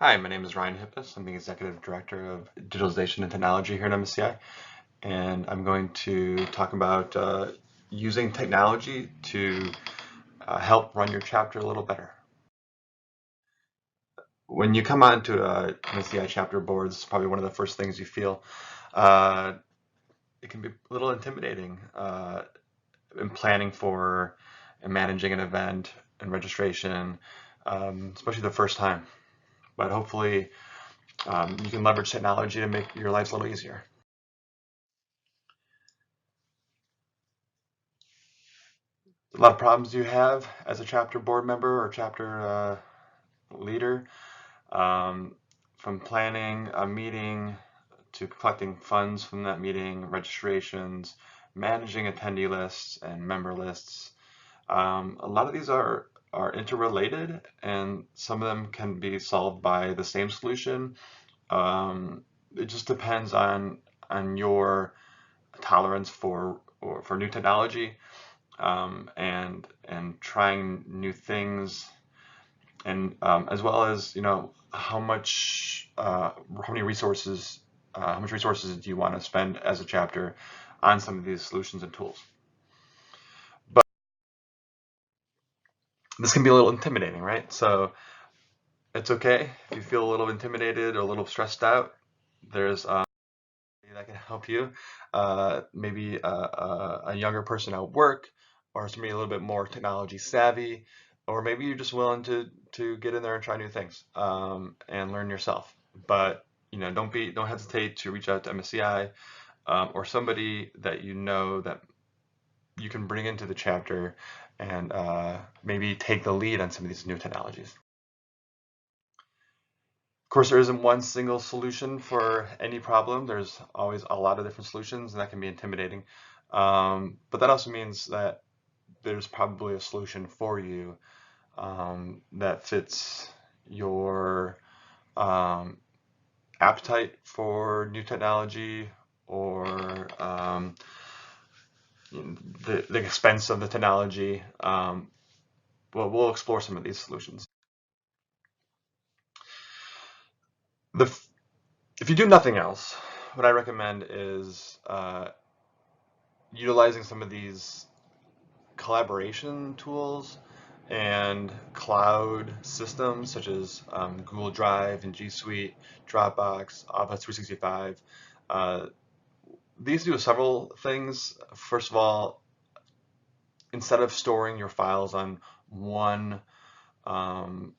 Hi, my name is Ryan Hippis. I'm the Executive Director of Digitalization and Technology here at MSCI, and I'm going to talk about using technology to help run your chapter a little better. When you come onto MSCI chapter boards, it's probably one of the first things you feel. Uh, it can be a little intimidating in planning for and managing an event and registration, especially the first time. But hopefully, you can leverage technology to make your lives a little easier. A lot of problems you have as a chapter board member or chapter leader, um, from planning a meeting to collecting funds from that meeting, registrations, managing attendee lists and member lists. A lot of these are interrelated, and some of them can be solved by the same solution. It just depends on your tolerance for new technology, and trying new things, and as well as how much resources do you want to spend as a chapter on some of these solutions and tools. But this can be a little intimidating, right? So it's okay if you feel a little intimidated or a little stressed out. There's that can help you. Maybe a younger person at work, or somebody a little bit more technology savvy, or maybe you're just willing to get in there and try new things, and learn yourself. But don't hesitate to reach out to MSCI, or somebody that you know that you can bring into the chapter, and maybe take the lead on some of these new technologies. Of course, there isn't one single solution for any problem. There's always a lot of different solutions, and that can be intimidating. But that also means that there's probably a solution for you, that fits your um, appetite for new technology, or the expense of the technology. But we'll explore some of these solutions. The, if you do nothing else, what I recommend is utilizing some of these collaboration tools and cloud systems such as Google Drive and G Suite, Dropbox, Office 365. Uh, these do several things. First of all, instead of storing your files on one um,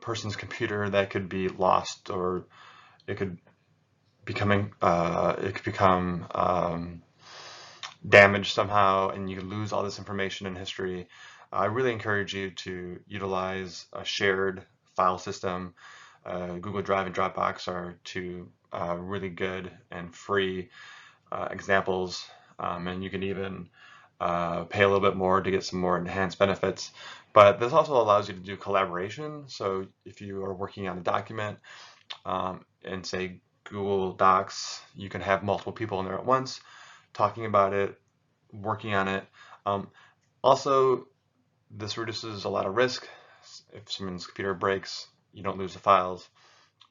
person's computer, that could be lost, or it could become damaged somehow, and you could lose all this information and history. I really encourage you to utilize a shared file system. Google Drive and Dropbox are two really good and free examples, and you can even pay a little bit more to get some more enhanced benefits. But this also allows you to do collaboration. So if you are working on a document, in say Google Docs, you can have multiple people in there at once talking about it, working on it. Um, Also, this reduces a lot of risk. If someone's computer breaks, you don't lose the files,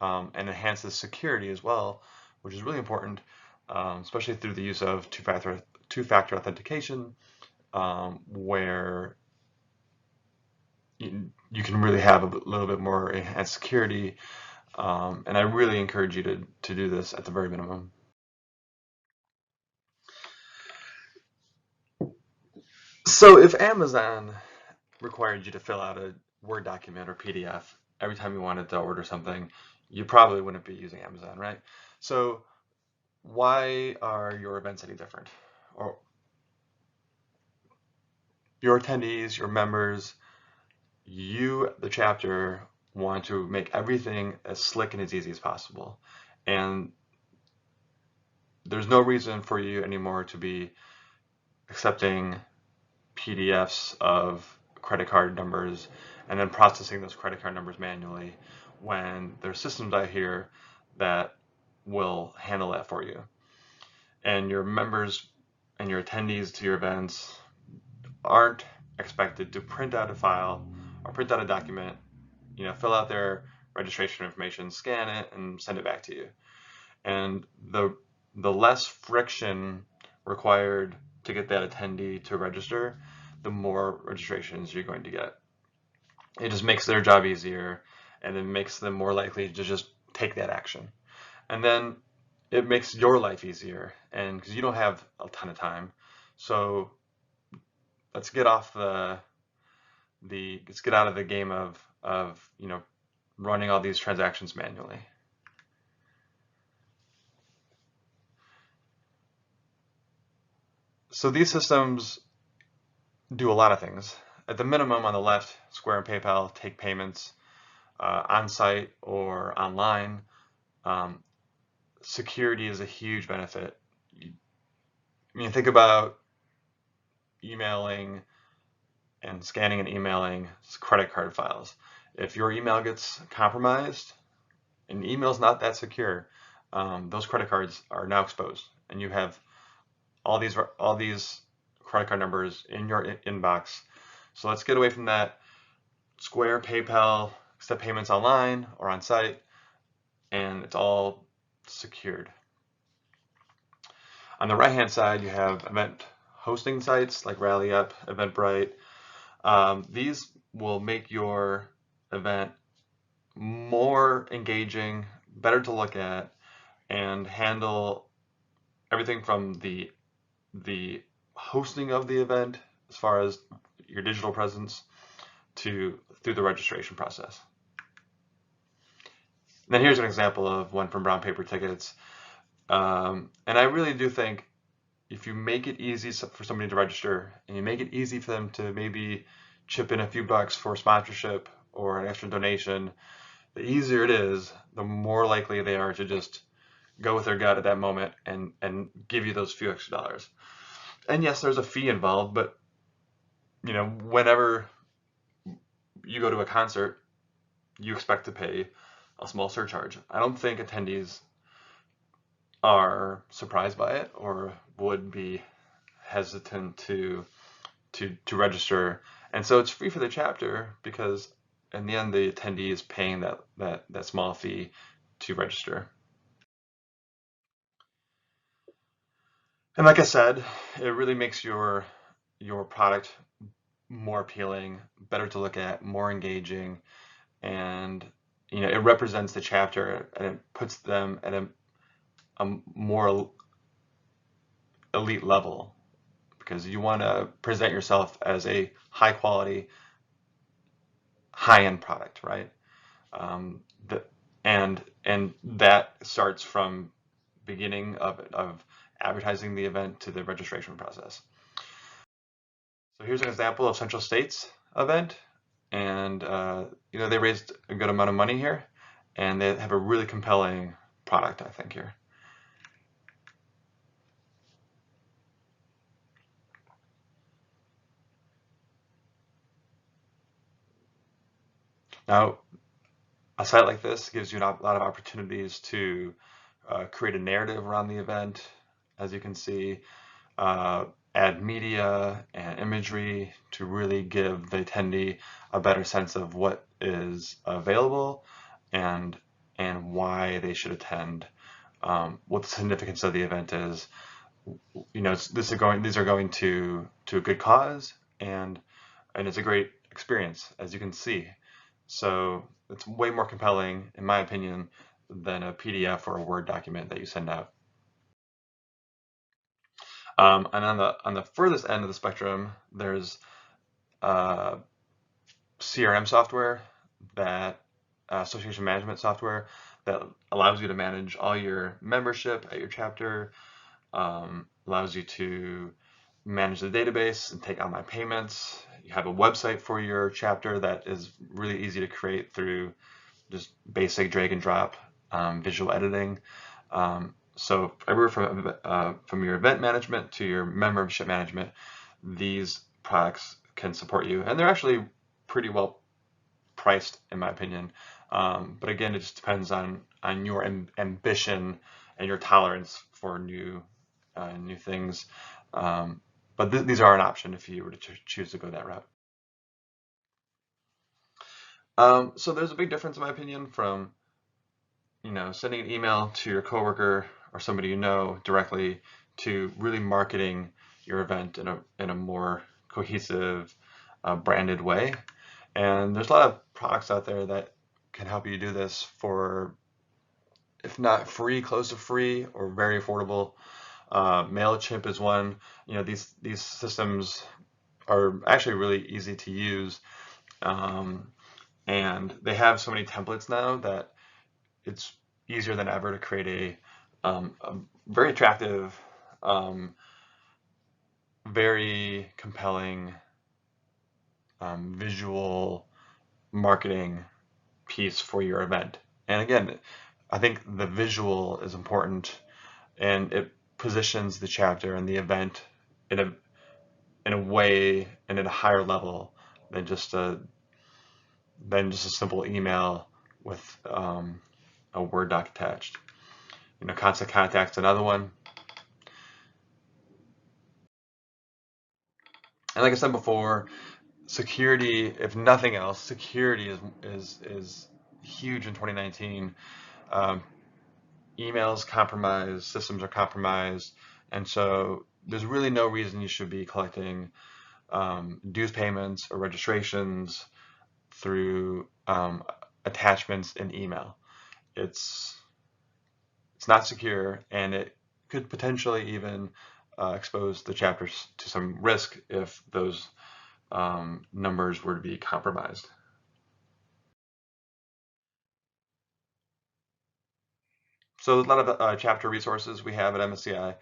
and enhances security as well, which is really important, especially through the use of two-factor authentication, where you can really have a little bit more enhanced security. And I really encourage you to do this at the very minimum. So if Amazon required you to fill out a Word document or PDF every time you wanted to order something, you probably wouldn't be using Amazon, right? So why are your events any different? Or your attendees, your members, you, the chapter, want to make everything as slick and as easy as possible. And there's no reason for you anymore to be accepting PDFs of credit card numbers and then processing those credit card numbers manually, when there's systems out here that will handle that for you. And your members and your attendees to your events aren't expected to print out a file or print out a document, fill out their registration information, scan it, and send it back to you. And the less friction required to get that attendee to register, the more registrations you're going to get. It just makes their job easier, and it makes them more likely to just take that action. And then it makes your life easier, and because you don't have a ton of time. So let's get off let's get out of the game of running all these transactions manually. So these systems do a lot of things. At the minimum, on the left, Square and PayPal take payments on-site or online. Security is a huge benefit. Think about emailing and scanning and emailing credit card files. If your email gets compromised, and email's not that secure, those credit cards are now exposed, and you have all these credit card numbers in your inbox. So let's get away from that. Square, PayPal, accept payments online or on site, and it's all secured. On the right-hand side, you have event hosting sites like RallyUp, Eventbrite. These will make your event more engaging, better to look at, and handle everything from the hosting of the event, as far as your digital presence, through the registration process. And then here's an example of one from Brown Paper Tickets. And I really do think if you make it easy for somebody to register, and you make it easy for them to maybe chip in a few bucks for sponsorship or an extra donation, the easier it is, the more likely they are to just go with their gut at that moment and give you those few extra dollars. And yes, there's a fee involved, but whenever you go to a concert, you expect to pay a small surcharge. I don't think attendees are surprised by it or would be hesitant to register. And so it's free for the chapter, because in the end the attendee is paying that small fee to register. And like I said, it really makes your product more appealing, better to look at, more engaging, and it represents the chapter, and it puts them at a more elite level, because you want to present yourself as a high quality, high-end product, right? And that starts from beginning of advertising the event to the registration process. So here's an example of Central State's event, and they raised a good amount of money here, and they have a really compelling product, I think, here. Now, a site like this gives you a lot of opportunities to create a narrative around the event, as you can see, add media and imagery to really give the attendee a better sense of what is available and why they should attend, what the significance of the event is. These are going to a good cause, and it's a great experience, as you can see. So it's way more compelling, in my opinion, than a PDF or a Word document that you send out. And on the furthest end of the spectrum, there's CRM software, that association management software, that allows you to manage all your membership at your chapter, allows you to manage the database and take online payments. You have a website for your chapter that is really easy to create through just basic drag and drop visual editing. So everywhere from your event management to your membership management, these products can support you, and they're actually pretty well priced, in my opinion. But again, it just depends on your ambition and your tolerance for new things. But these are an option if you were to choose to go that route. So there's a big difference, in my opinion, from sending an email to your coworker or somebody you know directly to really marketing your event in a more cohesive, branded way. And there's a lot of products out there that can help you do this for, if not free, close to free or very affordable. MailChimp is one. These systems are actually really easy to use, um, and they have so many templates now that it's easier than ever to create a very attractive, um, very compelling visual marketing piece for your event. And again, I think the visual is important, and it positions the chapter and the event in a way and at a higher level than just a simple email with a Word doc attached. Constant Contact's another one. And like I said before, security, if nothing else, security is huge in 2019. Um, Emails compromised, systems are compromised, and so there's really no reason you should be collecting dues payments or registrations through attachments in email. It's not secure, and it could potentially even expose the chapters to some risk if those numbers were to be compromised. So there's a lot of chapter resources we have at MSCI.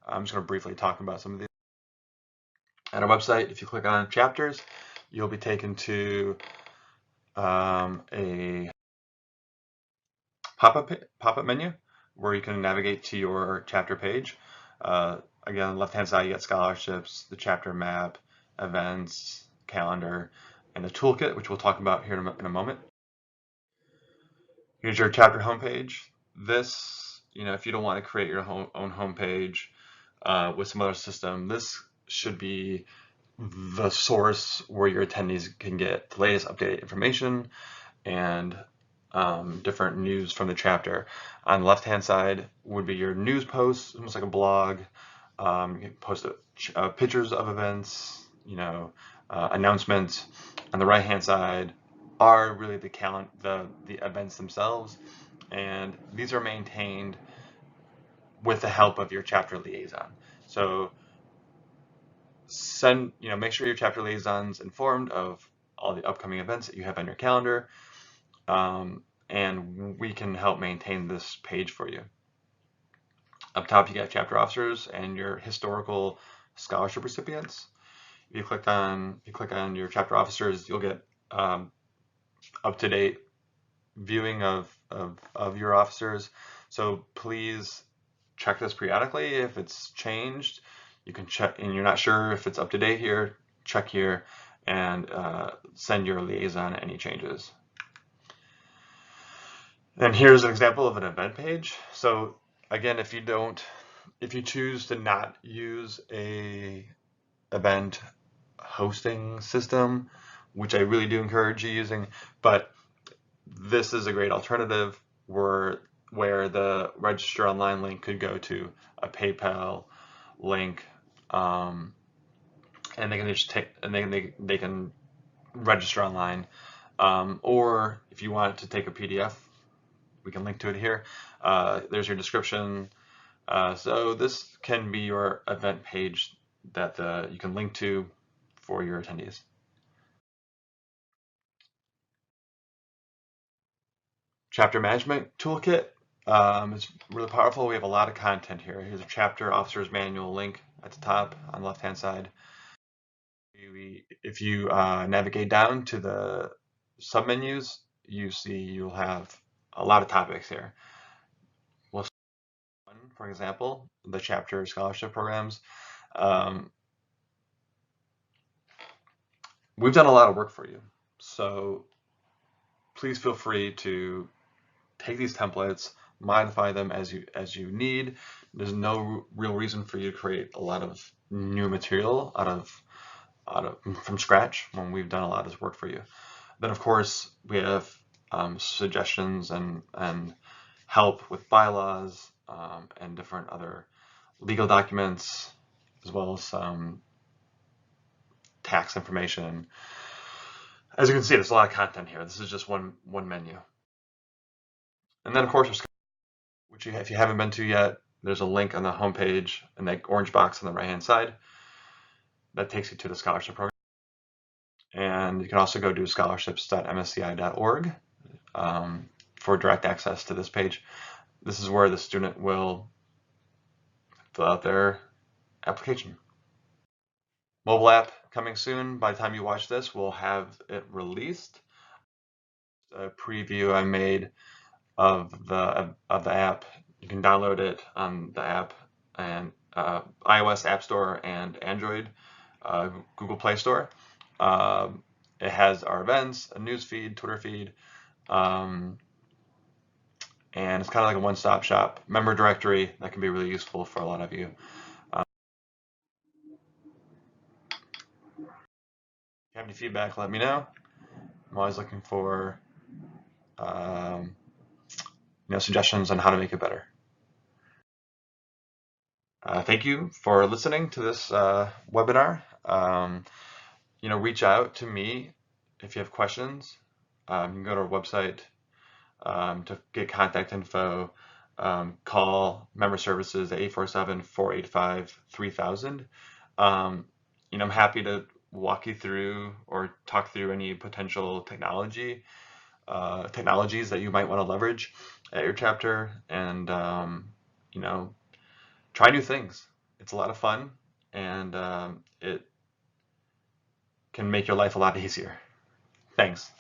I'm just going to briefly talk about some of these. At our website, if you click on chapters, you'll be taken to a pop-up menu where you can navigate to your chapter page. Again, on the left-hand side, you get scholarships, the chapter map, events, calendar, and the toolkit, which we'll talk about here in a moment. Here's your chapter homepage. This, if you don't want to create your own homepage with some other system, this should be the source where your attendees can get the latest updated information and different news from the chapter. On the left-hand side would be your news posts, almost like a blog. You can post pictures of events, announcements. On the right-hand side are really the events themselves, and these are maintained with the help of your chapter liaison. So make sure your chapter liaison's informed of all the upcoming events that you have on your calendar, and we can help maintain this page for you. Up top, you got chapter officers and your historical scholarship recipients. If you click on your chapter officers, you'll get up-to-date viewing of your officers. So please check this periodically. If it's changed, you can check, and you're not sure if it's up to date here, check here and send your liaison any changes. And here's an example of an event page. So again, if you choose to not use a event hosting system, which I really do encourage you using, but this is a great alternative where the register online link could go to a PayPal link, and they can just they can register online, or if you want to take a PDF, we can link to it here. There's your description. So this can be your event page that you can link to for your attendees. Chapter Management Toolkit. It's really powerful. We have a lot of content here. Here's a chapter officer's manual link at the top on the left-hand side. If you navigate down to the submenus, you'll have a lot of topics here. We'll start one, for example, the chapter scholarship programs. We've done a lot of work for you, so please feel free to take these templates, modify them as you need. There's no real reason for you to create a lot of new material out of from scratch when we've done a lot of this work for you. Then, of course, we have suggestions and help with bylaws and different other legal documents, as well as tax information. As you can see, there's a lot of content here. This is just one menu. And then, of course, which if you haven't been to yet, there's a link on the homepage in that orange box on the right-hand side that takes you to the scholarship program. And you can also go to scholarships.msci.org for direct access to this page. This is where the student will fill out their application. Mobile app coming soon. By the time you watch this, we'll have it released. A preview I made of the app. You can download it on the app and iOS App Store and Android Google Play Store. It has our events, a news feed, Twitter feed, and it's kind of like a one-stop shop member directory that can be really useful for a lot of you. If you have any feedback, let me know. I'm always looking for suggestions on how to make it better. Thank you for listening to this webinar. Reach out to me if you have questions. You can go to our website to get contact info. Call member services at 847-485-3000. I'm happy to walk you through or talk through any potential technologies that you might want to leverage at your chapter, and try new things. It's a lot of fun, and it can make your life a lot easier. Thanks.